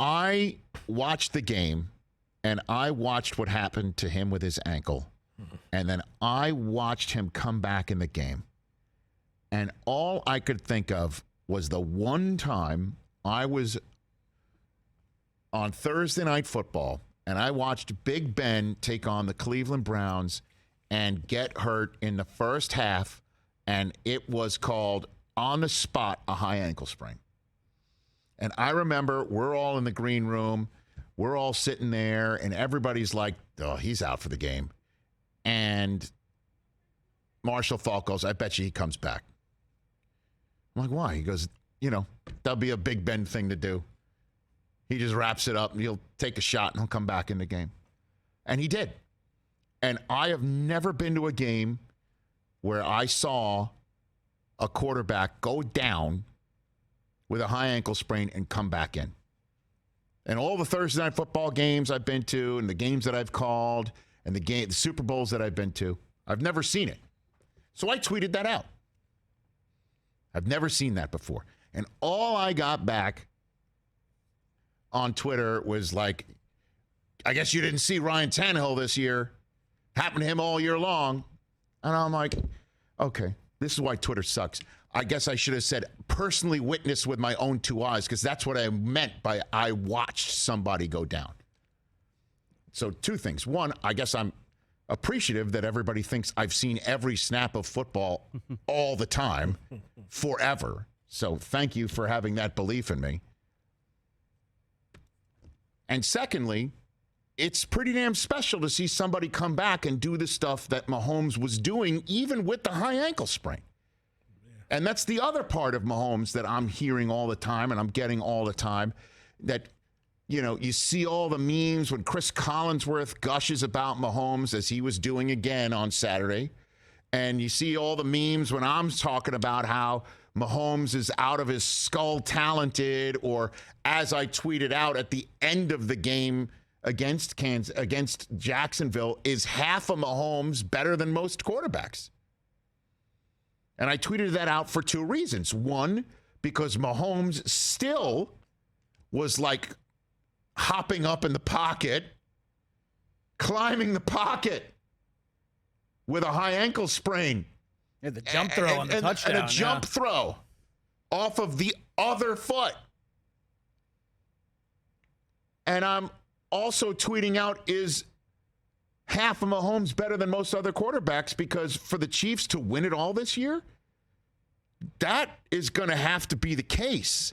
I watched the game, and I watched what happened to him with his ankle, and then I watched him come back in the game, and all I could think of was the one time I was on Thursday Night Football, and I watched Big Ben take on the Cleveland Browns and get hurt in the first half, and it was called, on the spot, a high ankle sprain. And I remember we're all in the green room, we're all sitting there, and everybody's like, oh, he's out for the game. And Marshall Faulk goes, I bet you he comes back. I'm like, why? He goes, that'll be a Big Ben thing to do. He just wraps it up, and he'll take a shot, and he'll come back in the game. And he did. And I have never been to a game where I saw a quarterback go down with a high ankle sprain and come back in. And all the Thursday Night Football games I've been to, and the games that I've called, and the Super Bowls that I've been to, I've never seen it. So I tweeted that out. I've never seen that before. And all I got back on Twitter was like, I guess you didn't see Ryan Tannehill this year. Happened to him all year long. And I'm like, okay, this is why Twitter sucks. I guess I should have said personally witnessed with my own two eyes, because that's what I meant by I watched somebody go down. So two things. One, I guess I'm appreciative that everybody thinks I've seen every snap of football all the time, forever. So thank you for having that belief in me. And secondly, it's pretty damn special to see somebody come back and do the stuff that Mahomes was doing, even with the high ankle sprain. Yeah. And that's the other part of Mahomes that I'm hearing all the time, and I'm getting all the time, that, you see all the memes when Chris Collinsworth gushes about Mahomes, as he was doing again on Saturday. And you see all the memes when I'm talking about how Mahomes is out of his skull talented, or as I tweeted out at the end of the game against Jacksonville, is half of Mahomes better than most quarterbacks? And I tweeted that out for two reasons. One, because Mahomes still was like hopping up in the pocket, climbing the pocket with a high ankle sprain. Yeah, the jump throw on the touchdown. And a jump throw off of the other foot. And I'm also tweeting out, is half of Mahomes better than most other quarterbacks? Because for the Chiefs to win it all this year, that is going to have to be the case.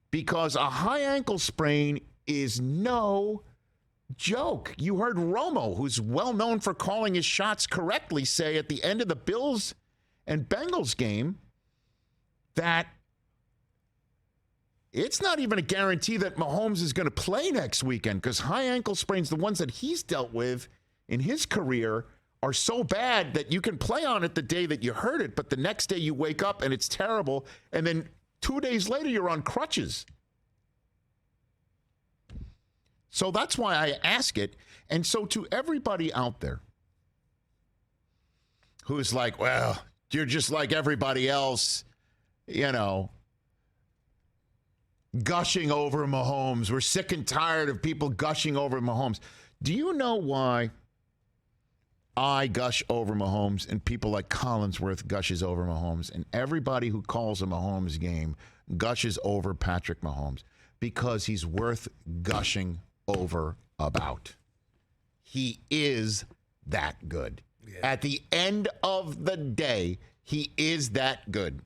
Because a high ankle sprain is no joke. You heard Romo, who's well known for calling his shots correctly, say at the end of the Bills and Bengals game that it's not even a guarantee that Mahomes is going to play next weekend, because high ankle sprains, the ones that he's dealt with in his career, are so bad that you can play on it the day that you heard it, but the next day you wake up and it's terrible, and then 2 days later you're on crutches. So that's why I ask it. And so to everybody out there who's like, well, you're just like everybody else, gushing over Mahomes. We're sick and tired of people gushing over Mahomes. Do you know why I gush over Mahomes and people like Collinsworth gushes over Mahomes, and everybody who calls a Mahomes game gushes over Patrick Mahomes? Because he's worth gushing over about. He is that good. Yeah. At the end of the day, he is that good.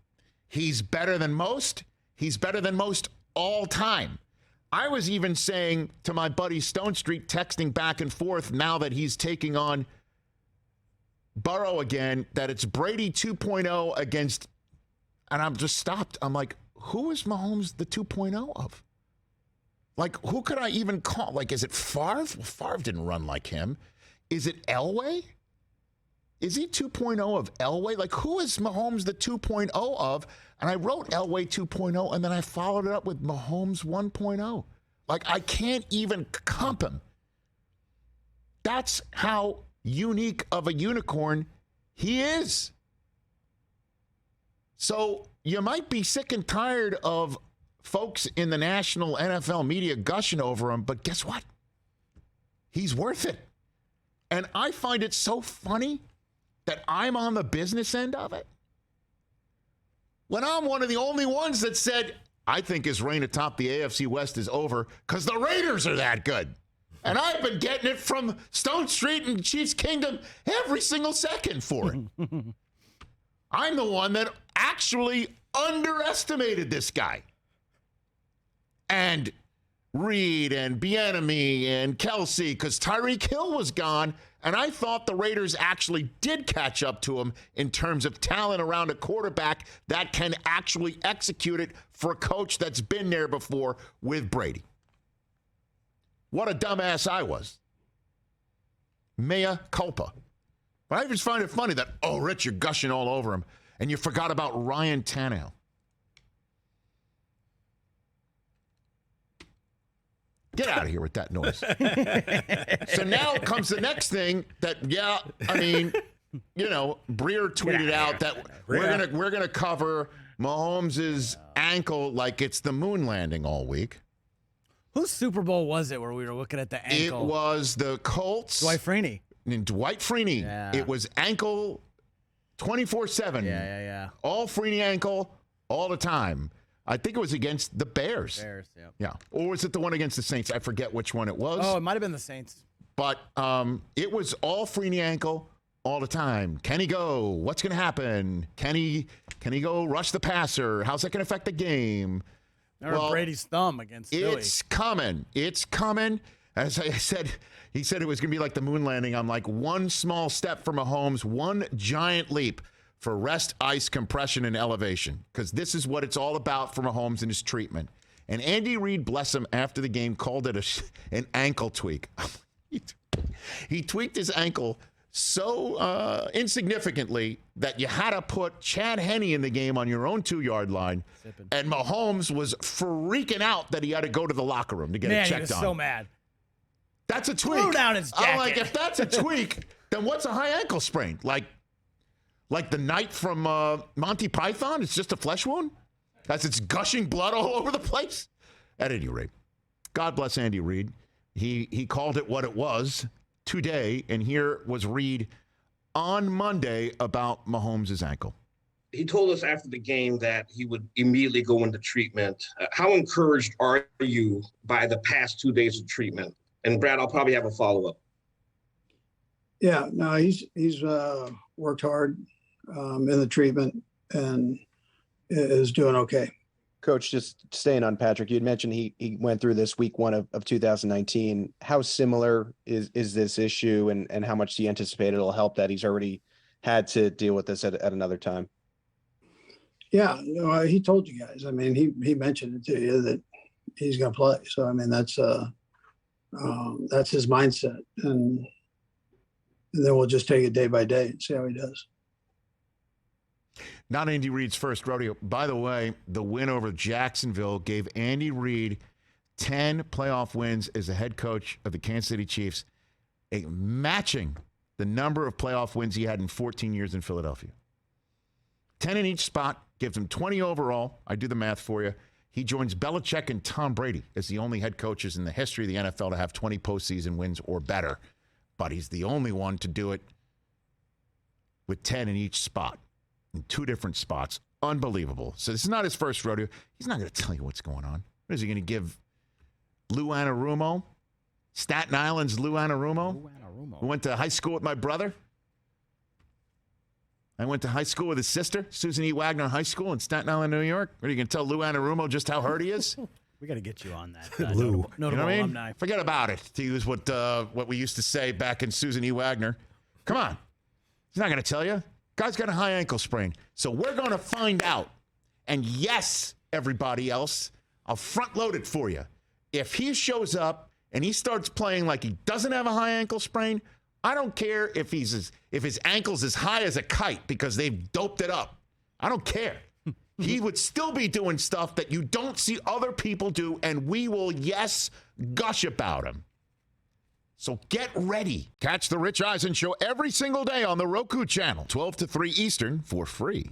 He's better than most. He's better than most all time. I was even saying to my buddy Stone Street, texting back and forth now that he's taking on Burrow again, that it's Brady 2.0 against, and I'm just stopped. I'm like, who is Mahomes the 2.0 of? Like, who could I even call? Like, is it Favre? Well, Favre didn't run like him. Is it Elway? Is he 2.0 of Elway? Like, who is Mahomes the 2.0 of? And I wrote Elway 2.0, and then I followed it up with Mahomes 1.0. Like, I can't even comp him. That's how unique of a unicorn he is. So you might be sick and tired of folks in the national NFL media gushing over him, but guess what? He's worth it. And I find it so funny that I'm on the business end of it, when I'm one of the only ones that said, I think his reign atop the AFC West is over because the Raiders are that good. And I've been getting it from Stone Street and Chiefs Kingdom every single second for it. I'm the one that actually underestimated this guy. And Reed and Bieniemy and Kelsey, because Tyreek Hill was gone, and I thought the Raiders actually did catch up to him in terms of talent around a quarterback that can actually execute it for a coach that's been there before with Brady. What a dumbass I was. Mea culpa. But I just find it funny that, oh, Rich, you're gushing all over him, and you forgot about Ryan Tannehill. Get out of here with that noise. So now comes the next thing that, Breer tweeted out that we're gonna cover Mahomes' ankle like it's the moon landing all week. Whose Super Bowl was it where we were looking at the ankle? It was the Colts. Dwight Freeney. And Dwight Freeney. Yeah. It was ankle 24/7. Yeah. All Freeney ankle all the time. I think it was against the Bears. Yeah. Or was it the one against the Saints? I forget which one it was. Oh, it might have been the Saints. But it was all Freeney ankle all the time. Can he go? What's going to happen? Can he go rush the passer? How's that going to affect the game? Remember Brady's thumb against Philly. It's coming. It's coming. As I said, he said it was going to be like the moon landing. I'm like, one small step for Mahomes, one giant leap for rest, ice, compression, and elevation, because this is what it's all about for Mahomes and his treatment. And Andy Reid, bless him, after the game called it an ankle tweak. He tweaked his ankle so insignificantly that you had to put Chad Henne in the game on your own 2-yard line. And Mahomes was freaking out that he had to go to the locker room to get it checked on. Man, he was so mad. That's a tweak. Threw down his jacket. I'm like, if that's a tweak, then what's a high ankle sprain? Like the knight from Monty Python? It's just a flesh wound? As it's gushing blood all over the place? At any rate, God bless Andy Reid. He called it what it was today, and here was Reid on Monday about Mahomes' ankle. He told us after the game that he would immediately go into treatment. How encouraged are you by the past 2 days of treatment? And Brad, I'll probably have a follow-up. Yeah, no, he's worked hard in the treatment and is doing okay. Coach, just staying on Patrick, you had mentioned he went through this week 1 of 2019. How similar is this issue, and how much do you anticipate it'll help that he's already had to deal with this at another time? Yeah, no, he told you guys. I mean, he mentioned it to you that he's going to play. So, I mean, that's his mindset. And then we'll just take it day by day and see how he does. Not Andy Reid's first rodeo. By the way, the win over Jacksonville gave Andy Reid 10 playoff wins as the head coach of the Kansas City Chiefs, matching the number of playoff wins he had in 14 years in Philadelphia. 10 in each spot, gives him 20 overall. I do the math for you. He joins Belichick and Tom Brady as the only head coaches in the history of the NFL to have 20 postseason wins or better. But he's the only one to do it with 10 in each spot. In 2 different spots. Unbelievable. So this is not his first rodeo. He's not going to tell you what's going on. What is he going to give Lou Anarumo? Staten Island's Lou Anarumo? Who went to high school with my brother? I went to high school with his sister, Susan E. Wagner High School in Staten Island, New York. What, are you going to tell Lou Anarumo just how hurt he is? We got to get you on that. Lou. Notable You know what I mean? alumni. Forget about it, to use what we used to say back in Susan E. Wagner. Come on. He's not going to tell you. Guy's got a high ankle sprain. So we're going to find out. And yes, everybody else, I'll front load it for you. If he shows up and he starts playing like he doesn't have a high ankle sprain, I don't care if his ankle's as high as a kite because they've doped it up. I don't care. He would still be doing stuff that you don't see other people do, and we will, yes, gush about him. So get ready. Catch the Rich Eisen Show every single day on the Roku channel, 12 to 3 Eastern, for free.